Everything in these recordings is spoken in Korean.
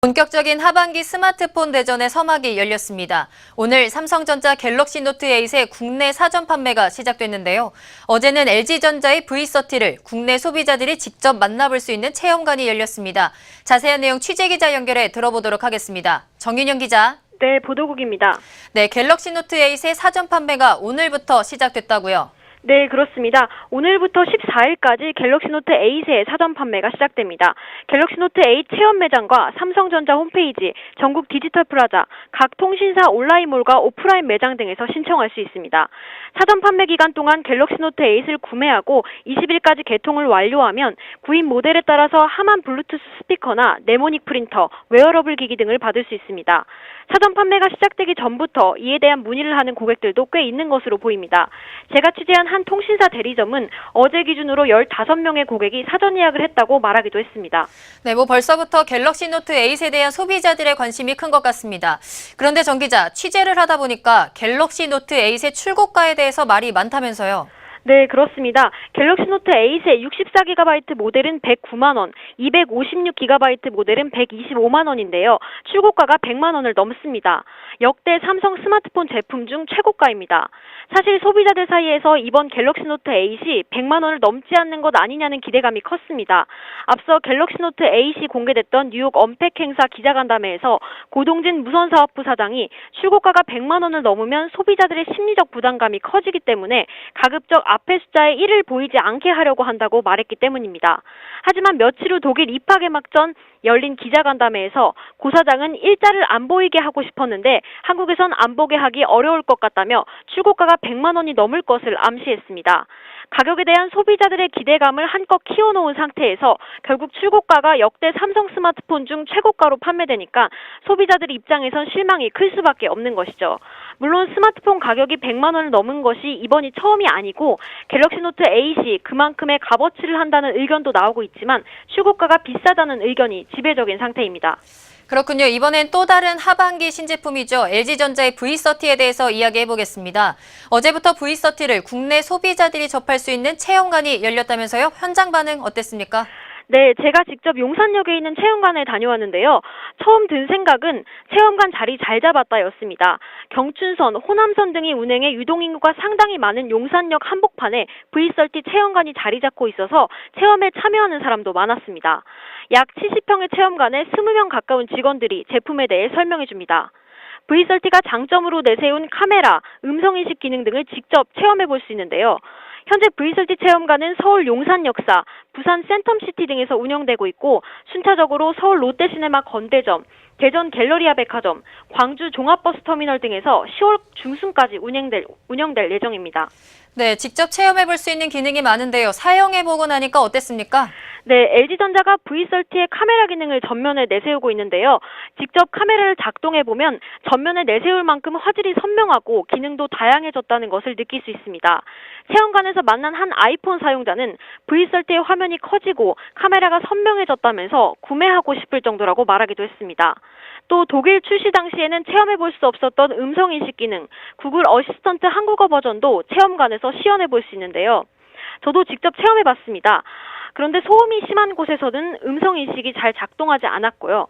본격적인 하반기 스마트폰 대전의 서막이 열렸습니다. 오늘 삼성전자 갤럭시 노트 8의 국내 사전 판매가 시작됐는데요. 어제는 LG전자의 V30를 국내 소비자들이 직접 만나볼 수 있는 체험관이 열렸습니다. 자세한 내용 취재기자 연결해 들어보도록 하겠습니다. 정윤영 기자. 네, 보도국입니다. 네, 갤럭시 노트 8의 사전 판매가 오늘부터 시작됐다고요? 네, 그렇습니다. 오늘부터 14일까지 갤럭시 노트 8의 사전 판매가 시작됩니다. 갤럭시 노트 8 체험 매장과 삼성전자 홈페이지, 전국 디지털 프라자, 각 통신사 온라인몰과 오프라인 매장 등에서 신청할 수 있습니다. 사전 판매 기간 동안 갤럭시 노트 8을 구매하고 20일까지 개통을 완료하면 구입 모델에 따라서 하만 블루투스 스피커나 네모닉 프린터, 웨어러블 기기 등을 받을 수 있습니다. 사전 판매가 시작되기 전부터 이에 대한 문의를 하는 고객들도 꽤 있는 것으로 보입니다. 제가 취재한 한 통신사 대리점은 어제 기준으로 15명의 고객이 사전 예약을 했다고 말하기도 했습니다. 네, 벌써부터 갤럭시 노트 8에 대한 소비자들의 관심이 큰 것 같습니다. 그런데 정 기자, 취재를 하다 보니까 갤럭시 노트 8의 출고가에 대해서 말이 많다면서요? 네, 그렇습니다. 갤럭시 노트 8의 64GB 모델은 109만 원, 256GB 모델은 125만 원인데요. 출고가가 100만 원을 넘습니다. 역대 삼성 스마트폰 제품 중 최고가입니다. 사실 소비자들 사이에서 이번 갤럭시 노트 8이 100만 원을 넘지 않는 것 아니냐는 기대감이 컸습니다. 앞서 갤럭시 노트 8이 공개됐던 뉴욕 언팩 행사 기자간담회에서 고동진 무선사업부 사장이 출고가가 100만 원을 넘으면 소비자들의 심리적 부담감이 커지기 때문에 가급적 앞에 숫자에 1을 보이지 않게 하려고 한다고 말했기 때문입니다. 하지만 며칠 후 독일 입학 개막 전 열린 기자간담회에서 고 사장은 일자를 안 보이게 하고 싶었는데 한국에선 안 보게 하기 어려울 것 같다며 출고가가 100만 원이 넘을 것을 암시했습니다. 가격에 대한 소비자들의 기대감을 한껏 키워놓은 상태에서 결국 출고가가 역대 삼성 스마트폰 중 최고가로 판매되니까 소비자들 입장에선 실망이 클 수밖에 없는 것이죠. 물론 스마트폰 가격이 100만 원을 넘은 것이 이번이 처음이 아니고 갤럭시 노트 8이 그만큼의 값어치를 한다는 의견도 나오고 있지만 출고가가 비싸다는 의견이 지배적인 상태입니다. 그렇군요. 이번엔 또 다른 하반기 신제품이죠. LG전자의 V30에 대해서 이야기해보겠습니다. 어제부터 V30를 국내 소비자들이 접할 수 있는 체험관이 열렸다면서요? 현장 반응 어땠습니까? 네, 제가 직접 용산역에 있는 체험관에 다녀왔는데요. 처음 든 생각은 체험관 자리 잘 잡았다였습니다. 경춘선, 호남선 등이 운행해 유동인구가 상당히 많은 용산역 한복판에 V30 체험관이 자리 잡고 있어서 체험에 참여하는 사람도 많았습니다. 약 70평의 체험관에 20명 가까운 직원들이 제품에 대해 설명해 줍니다. V30가 장점으로 내세운 카메라, 음성인식 기능 등을 직접 체험해 볼 수 있는데요. 현재 V30 체험관은 서울 용산역사, 부산 센텀시티 등에서 운영되고 있고 순차적으로 서울 롯데시네마 건대점, 대전 갤러리아 백화점, 광주 종합버스터미널 등에서 10월 중순까지 운영될 예정입니다. 네, 직접 체험해볼 수 있는 기능이 많은데요. 사용해보고 나니까 어땠습니까? 네, LG전자가 V30의 카메라 기능을 전면에 내세우고 있는데요. 직접 카메라를 작동해보면 전면에 내세울 만큼 화질이 선명하고 기능도 다양해졌다는 것을 느낄 수 있습니다. 체험관에서 만난 한 아이폰 사용자는 V30의 화면이 커지고 카메라가 선명해졌다면서 구매하고 싶을 정도라고 말하기도 했습니다. 또 독일 출시 당시에는 체험해볼 수 없었던 음성인식 기능, 구글 어시스턴트 한국어 버전도 체험관에서 시연해볼 수 있는데요. 저도 직접 체험해봤습니다. 그런데 소음이 심한 곳에서는 음성인식이 잘 작동하지 않았고요.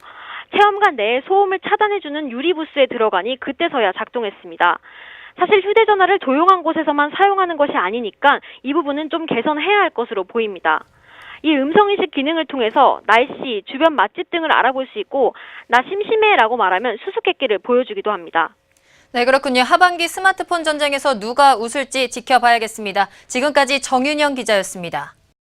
체험관 내에 소음을 차단해주는 유리부스에 들어가니 그때서야 작동했습니다. 사실 휴대전화를 조용한 곳에서만 사용하는 것이 아니니까 이 부분은 좀 개선해야 할 것으로 보입니다. 이 음성인식 기능을 통해서 날씨, 주변 맛집 등을 알아볼 수 있고 나 심심해 라고 말하면 수수께끼를 보여주기도 합니다. 네, 그렇군요. 하반기 스마트폰 전쟁에서 누가 웃을지 지켜봐야겠습니다. 지금까지 정윤영 기자였습니다.